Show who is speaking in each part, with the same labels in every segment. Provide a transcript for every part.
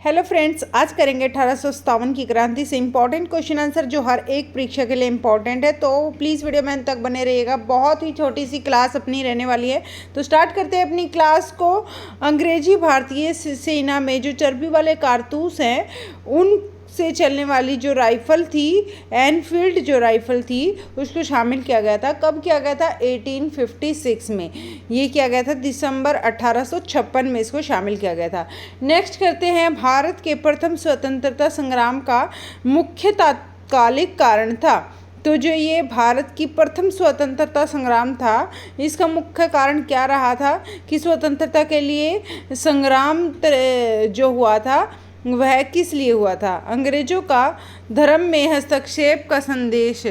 Speaker 1: Hello friends, आज करेंगे 1857 की क्रांति से इम्पॉर्टेंट क्वेश्चन आंसर जो हर एक परीक्षा के लिए इम्पॉर्टेंट है। तो प्लीज़ वीडियो में अंत तक बने रहिएगा। बहुत ही छोटी सी क्लास अपनी रहने वाली है। तो स्टार्ट करते हैं अपनी क्लास को। अंग्रेजी भारतीय सेना में जो चर्बी वाले कारतूस हैं उन से चलने वाली जो राइफ़ल थी, एनफील्ड जो राइफ़ल थी, उसको शामिल किया गया था। कब किया गया था? 1856 में। ये किया गया था दिसंबर 1856 में इसको शामिल किया गया था। नेक्स्ट करते हैं, भारत के प्रथम स्वतंत्रता संग्राम का मुख्य तात्कालिक कारण था। तो जो ये भारत की प्रथम स्वतंत्रता संग्राम था, इसका मुख्य कारण क्या रहा था कि स्वतंत्रता के लिए संग्राम जो हुआ था वह किस लिए हुआ था? अंग्रेजों का धर्म में हस्तक्षेप का संदेश।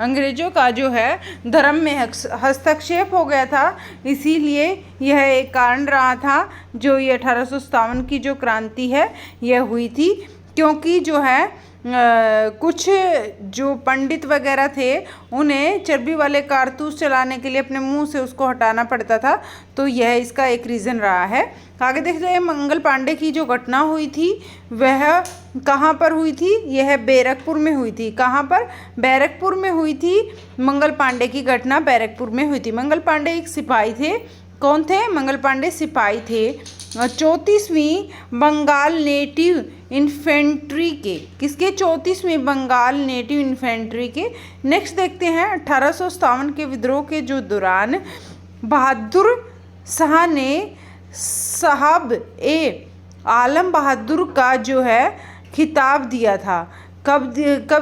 Speaker 1: अंग्रेजों का जो है धर्म में हस्तक्षेप हो गया था, इसीलिए यह एक कारण रहा था जो ये 1857 की जो क्रांति है यह हुई थी। क्योंकि जो है कुछ जो पंडित वगैरह थे उन्हें चर्बी वाले कारतूस चलाने के लिए अपने मुंह से उसको हटाना पड़ता था, तो यह इसका एक रीज़न रहा है। आगे देखते हैं, मंगल पांडे की जो घटना हुई थी वह कहाँ पर हुई थी? यह बैरकपुर में हुई थी। कहाँ पर? बैरकपुर में हुई थी। मंगल पांडे की घटना बैरकपुर में हुई थी। मंगल पांडे एक सिपाही थे। कौन थे? मंगल पांडे सिपाही थे। 34वीं बंगाल नेटिव इन्फेंट्री के। किसके? 34वीं बंगाल नेटिव इन्फेंट्री के। नेक्स्ट देखते हैं, 1857 के विद्रोह के जो दौरान बहादुर शाह ने साहब ए आलम बहादुर का जो है खिताब दिया था। कब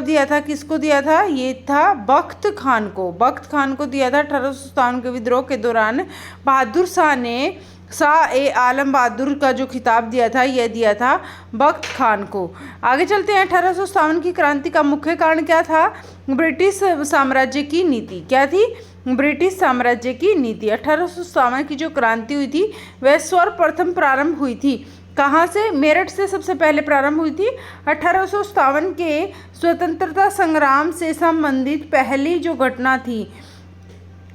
Speaker 1: दिया था? किसको दिया था? ये था बख्त खान को। बख्त खान को दिया था 1857 के विद्रोह के दौरान। बहादुर शाह ने शाह ए आलम बहादुर का जो खिताब दिया था यह दिया था बख्त खान को। आगे चलते हैं, 1857 की क्रांति का मुख्य कारण क्या था? ब्रिटिश साम्राज्य की नीति। क्या थी? ब्रिटिश साम्राज्य की नीति। 1857 की जो क्रांति हुई थी वह सर्वप्रथम प्रारंभ हुई थी। कहाँ से? मेरठ से सबसे पहले प्रारंभ हुई थी। 1857 के स्वतंत्रता संग्राम से संबंधित पहली जो घटना थी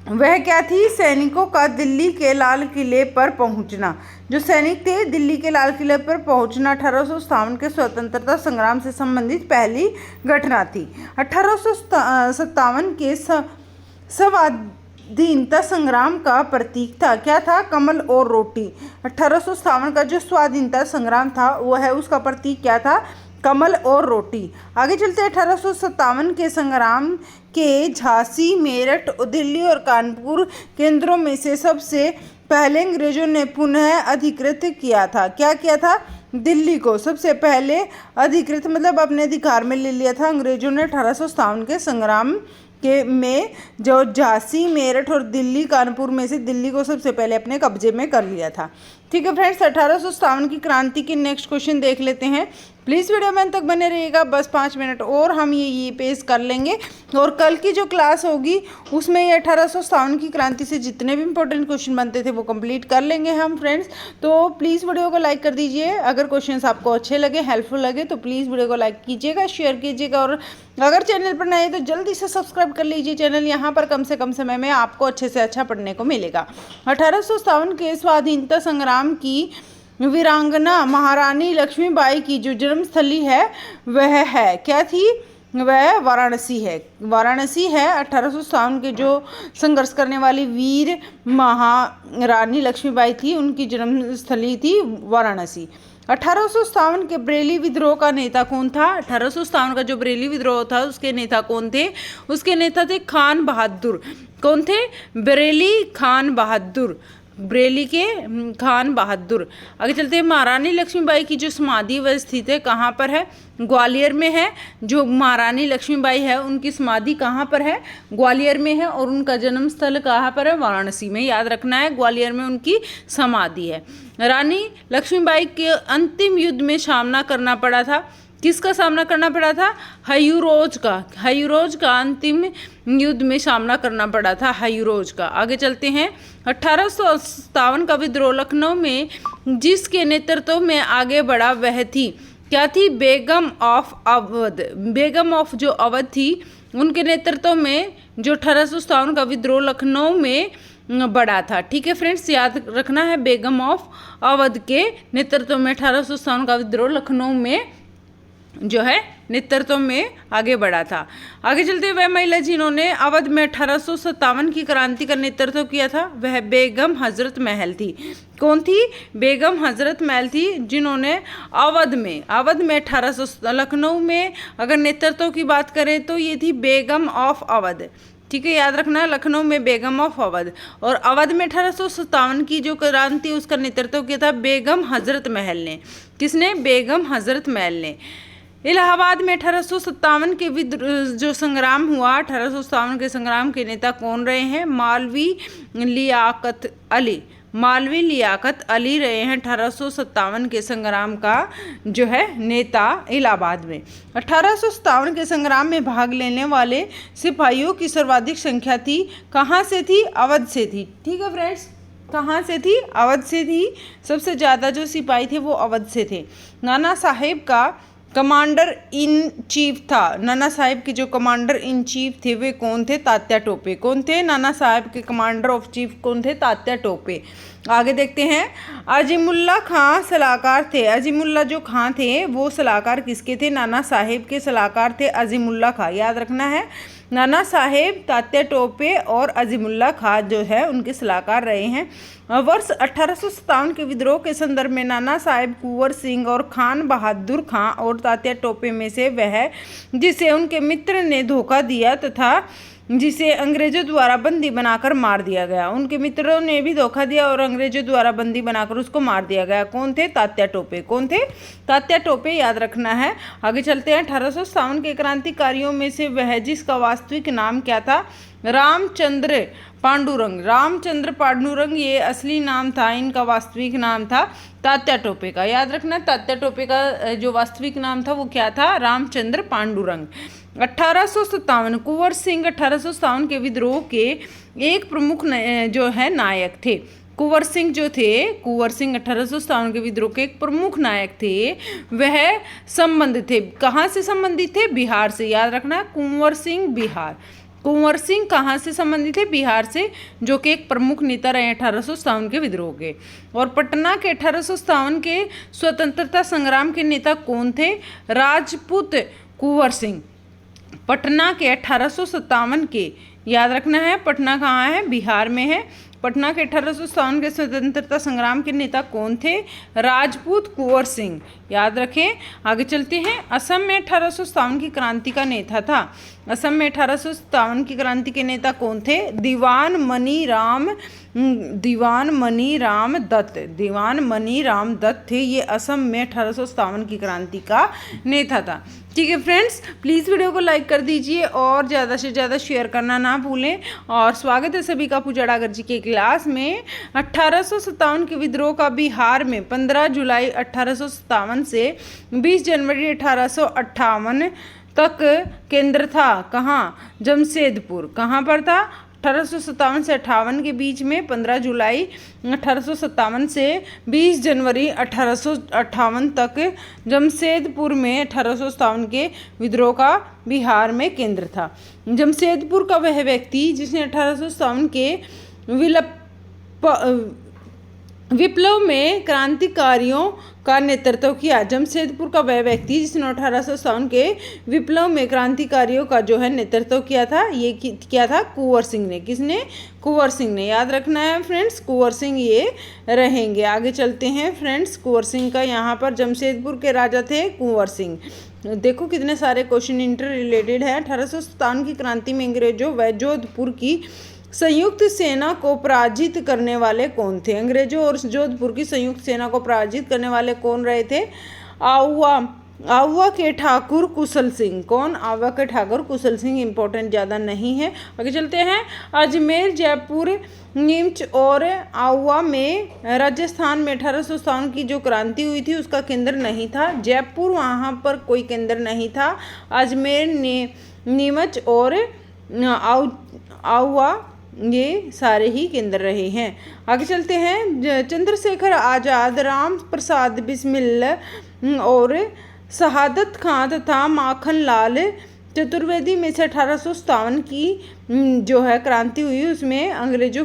Speaker 1: वह क्या थी? सैनिकों का दिल्ली के लाल किले पर पहुंचना। जो सैनिक थे दिल्ली के लाल किले पर पहुंचना 1857 के स्वतंत्रता संग्राम से संबंधित पहली घटना थी। 1857 के स्वाधीनता संग्राम का प्रतीक था। क्या था? कमल और रोटी। 1857 का जो स्वाधीनता संग्राम था वह है उसका प्रतीक क्या था? कमल और रोटी। आगे चलते हैं, 1857 के संग्राम के झांसी, मेरठ, दिल्ली और कानपुर केंद्रों में से सबसे पहले अंग्रेजों ने पुनः अधिकृत किया था। क्या किया था? दिल्ली को सबसे पहले अधिकृत मतलब अपने अधिकार में ले लिया था अंग्रेजों ने 1857 के संग्राम में। जो झांसी, मेरठ और दिल्ली, कानपुर में से दिल्ली को सबसे पहले अपने कब्जे में कर लिया था। ठीक है फ्रेंड्स, 1857 की क्रांति के नेक्स्ट क्वेश्चन देख लेते हैं। प्लीज़ वीडियो में अंत तक बने रहिएगा। बस 5 मिनट और हम ये पेश कर लेंगे और कल की जो क्लास होगी उसमें ये 1857 की क्रांति से जितने भी इंपॉर्टेंट क्वेश्चन बनते थे वो कंप्लीट कर लेंगे हम फ्रेंड्स। तो प्लीज़ वीडियो को लाइक कर दीजिए। अगर क्वेश्चंस आपको अच्छे लगे, हेल्पफुल लगे तो प्लीज़ वीडियो को लाइक कीजिएगा, शेयर कीजिएगा और अगर चैनल पर नए तो जल्दी से सब्सक्राइब कर लीजिए चैनल। यहाँ पर कम से कम समय में आपको अच्छे से अच्छा पढ़ने को मिलेगा। 1857 के स्वाधीनता संग्राम की वीरांगना महारानी लक्ष्मीबाई की जो जन्मस्थली है वह है क्या थी? वह वाराणसी है। वाराणसी है। 1857 के जो संघर्ष करने वाली वीर महारानी लक्ष्मीबाई थी उनकी जन्मस्थली थी वाराणसी। 1857 के बरेली विद्रोह का नेता कौन था? 1857 का जो बरेली विद्रोह था उसके नेता कौन थे? उसके नेता थे खान बहादुर। कौन थे? बरेली खान बहादुर। बरेली के खान बहादुर। आगे चलते हैं, महारानी लक्ष्मीबाई की जो समाधि वह स्थित है कहाँ पर है? ग्वालियर में है। जो महारानी लक्ष्मीबाई है उनकी समाधि कहाँ पर है? ग्वालियर में है। और उनका जन्म स्थल कहाँ पर है? वाराणसी में। याद रखना है, ग्वालियर में उनकी समाधि है। रानी लक्ष्मीबाई के अंतिम युद्ध में सामना करना पड़ा था। किसका सामना करना पड़ा था? हयूरोज का। हयूरोज का अंतिम युद्ध में सामना करना पड़ा था, हयूरोज का। आगे चलते हैं, 1857 का विद्रोह लखनऊ में जिसके नेतृत्व में आगे बढ़ा वह थी क्या थी? बेगम ऑफ अवध। बेगम ऑफ जो अवध थी उनके नेतृत्व में जो 1857 का विद्रोह लखनऊ में बड़ा था। ठीक है फ्रेंड्स, याद रखना है बेगम ऑफ अवध के नेतृत्व में 1857 का विद्रोह लखनऊ में जो है नेतृत्व में आगे बढ़ा था। आगे चलते वह महिला जिन्होंने अवध में 1857 की क्रांति का नेतृत्व किया था वह बेगम हजरत महल थी। कौन थी? बेगम हजरत महल थी, जिन्होंने अवध में 1800 लखनऊ में अगर नेतृत्व की बात करें तो ये थी बेगम ऑफ अवध। ठीक है, याद रखना है, लखनऊ में बेगम ऑफ अवध। और अवध में 1857 की जो क्रांति उसका नेतृत्व किया था बेगम हजरत महल ने। किसने? बेगम हजरत महल ने। इलाहाबाद में 1857 के जो संग्राम हुआ, 1857 के संग्राम के नेता कौन रहे हैं? मालवी लियाकत अली रहे हैं 1857 के संग्राम का जो है नेता इलाहाबाद में। 1857 के संग्राम में भाग लेने वाले सिपाहियों की सर्वाधिक संख्या थी, कहाँ से थी? अवध से थी। ठीक है फ्रेंड्स, कहाँ से थी? अवध से थी। सबसे ज़्यादा जो सिपाही थे वो अवध से थे। नाना साहेब का कमांडर इन चीफ था। नाना साहेब के जो कमांडर इन चीफ थे वे कौन थे? तात्या टोपे। कौन थे? नाना साहेब के कमांडर ऑफ चीफ कौन थे? तात्या टोपे। आगे देखते हैं, अजीमुल्ला खां सलाहकार थे। अजीमुल्ला जो खां थे वो सलाहकार किसके थे? नाना साहेब के सलाहकार थे अजीमुल्ला खां। याद रखना है, नाना साहेब, तात्या टोपे और अजीमुल्ला खां जो है उनके सलाहकार रहे हैं। वर्ष 1857 के विद्रोह के संदर्भ में नाना साहेब कुंवर सिंह और खान बहादुर खां और तात्या टोपे में से वह जिसे उनके मित्र ने धोखा दिया तथा जिसे अंग्रेजों द्वारा बंदी बनाकर मार दिया गया। उनके मित्रों ने भी धोखा दिया और अंग्रेजों द्वारा बंदी बनाकर उसको मार दिया गया। कौन थे? तात्या टोपे। कौन थे? तात्या टोपे। याद रखना है। आगे चलते हैं, 1857 के क्रांतिकारियों में से वह जिसका वास्तविक नाम क्या था? रामचंद्र पांडुरंग। रामचंद्र पांडुरंग ये असली नाम था, इनका वास्तविक नाम था तात्या टोपे का। याद रखना, तात्या टोपे का जो वास्तविक नाम था वो क्या था? रामचंद्र पांडुरंग। 1857 कुंवर सिंह 1857 के विद्रोह के एक प्रमुख जो है नायक थे। कुंवर सिंह जो थे, कुंवर सिंह 1857 के विद्रोह के एक प्रमुख नायक थे। वह संबंधित थे, कहाँ से संबंधित थे? बिहार से। याद रखना, कुंवर सिंह बिहार। कुंवर सिंह कहाँ से संबंधित थे? बिहार से, जो कि एक प्रमुख नेता रहे 1857 के विद्रोह के। और पटना के 1857 के स्वतंत्रता संग्राम के नेता कौन थे? राजपूत कुंवर सिंह। पटना के 1857 के, याद रखना है, पटना कहाँ है? बिहार में है। पटना के 1857 के स्वतंत्रता संग्राम के नेता कौन थे? राजपूत कुंवर सिंह। याद रखें। आगे चलते हैं, असम में 1857 की क्रांति का नेता था। असम में 1857 की क्रांति के नेता कौन थे? दीवान मनी राम दत्त थे। ये असम में 1857 की क्रांति का नेता था। ठीक है फ्रेंड्स, प्लीज़ वीडियो को लाइक कर दीजिए और ज़्यादा से ज़्यादा शेयर करना ना भूलें। और स्वागत है सभी का पूजा डागर जी के क्लास में। 1857 के विद्रोह का बिहार में 15 जुलाई 1857 से 20 जनवरी 1858 तक केंद्र था। कहाँ? जमशेदपुर। कहाँ पर था? 1857 से 58 के बीच में, 15 जुलाई 1857 से 20 जनवरी 1858 तक जमशेदपुर में 1857 के विद्रोह का बिहार में केंद्र था। जमशेदपुर का वह व्यक्ति जिसने 1857 के विप्लव में क्रांतिकारियों का नेतृत्व किया। जमशेदपुर का वह व्यक्ति जिसने 1857 के विप्लव में क्रांतिकारियों का जो है नेतृत्व किया था, ये किया था कुंवर सिंह ने। किसने? कुंवर सिंह ने। याद रखना है फ्रेंड्स, कुंवर सिंह ये रहेंगे। आगे चलते हैं फ्रेंड्स, कुंवर सिंह का यहाँ पर जमशेदपुर के राजा थे कुंवर सिंह। देखो कितने सारे क्वेश्चन इंटर रिलेटेड है। 1857 की क्रांति में अंग्रेजों व जोधपुर की संयुक्त सेना को पराजित करने वाले कौन थे? अंग्रेजों और जोधपुर की संयुक्त सेना को पराजित करने वाले कौन रहे थे? आहुआ के ठाकुर कुशल सिंह। कौन? आहुआ के ठाकुर कुशल सिंह। इंपॉर्टेंट ज़्यादा नहीं है। आगे चलते हैं, अजमेर, जयपुर, नीमच और आहुआ में राजस्थान में 1857 की जो क्रांति हुई थी उसका केंद्र नहीं था। जयपुर, वहाँ पर कोई केंद्र नहीं था। अजमेर, नीमच और आहुआ ये सारे ही केंद्र रहे हैं। आगे चलते हैं, चंद्रशेखर आज़ाद, राम प्रसाद बिस्मिल और शहादत खां तथा माखन लाल चतुर्वेदी में से 1857 की जो है क्रांति हुई, उसमें अंग्रेजों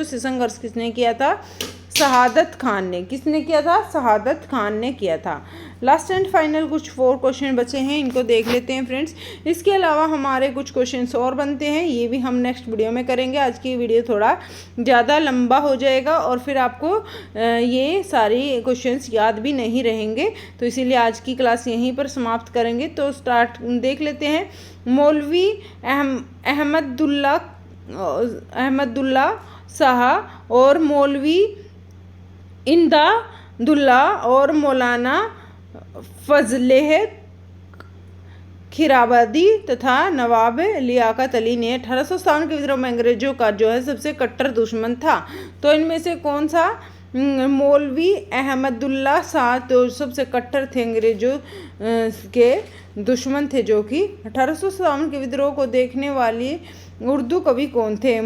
Speaker 1: से संघर्ष किसने किया था? शहादत खान ने। किसने किया था? शहादत खान ने किया था। लास्ट एंड फाइनल कुछ 4 क्वेश्चन बचे हैं, इनको देख लेते हैं फ्रेंड्स। इसके अलावा हमारे कुछ क्वेश्चंस और बनते हैं, ये भी हम नेक्स्ट वीडियो में करेंगे। आज की वीडियो थोड़ा ज़्यादा लंबा हो जाएगा और फिर आपको ये सारी क्वेश्चंस याद भी नहीं रहेंगे, तो इसीलिए आज की क्लास यहीं पर समाप्त करेंगे। तो स्टार्ट देख लेते हैं। मौलवी अहमदुल्ला शाह और मौलवी इमदादुल्ला और मौलाना फजलेह खिराबादी तथा नवाब लियाकत अली ने 1857 के विद्रोह में अंग्रेजों का जो है सबसे कट्टर दुश्मन था। तो इनमें से कौन सा? मौलवी अहमदुल्ला शाह तो सबसे कट्टर थे, अंग्रेजों के दुश्मन थे, जो कि 1857 के विद्रोह को देखने वाली उर्दू कवि कौन थे?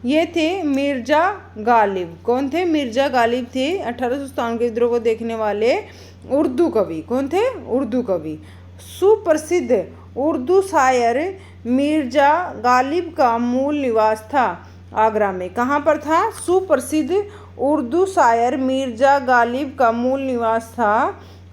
Speaker 1: ये थे मिर्ज़ा गालिब। कौन थे? मिर्ज़ा गालिब थे 1857 के विद्रोह को देखने वाले उर्दू कवि। कौन थे? उर्दू कवि। सुप्रसिद्ध उर्दू शायर मिर्ज़ा गालिब का मूल निवास था आगरा में। कहाँ पर था? सुप्रसिद्ध उर्दू शायर मिर्ज़ा गालिब का मूल निवास था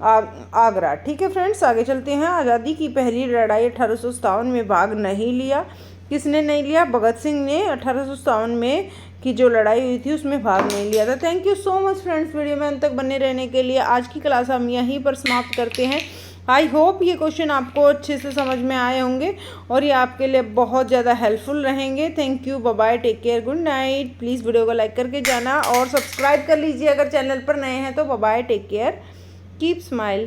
Speaker 1: आगरा। ठीक है फ्रेंड्स, आगे चलते हैं। आज़ादी की पहली लड़ाई 1857 में भाग नहीं लिया। किसने नहीं लिया? भगत सिंह ने 1857 में की जो लड़ाई हुई थी उसमें भाग नहीं लिया था। Thank you so much friends, video में अंत तक बने रहने के लिए। आज की क्लास हम यहीं पर समाप्त करते हैं। आई होप ये क्वेश्चन आपको अच्छे से समझ में आए होंगे और ये आपके लिए बहुत ज़्यादा हेल्पफुल रहेंगे। Thank you, bye bye, take care, good night. Please video को लाइक करके जाना और सब्सक्राइब कर लीजिए अगर चैनल पर नए हैं तो। Bye bye, take care, keep smile.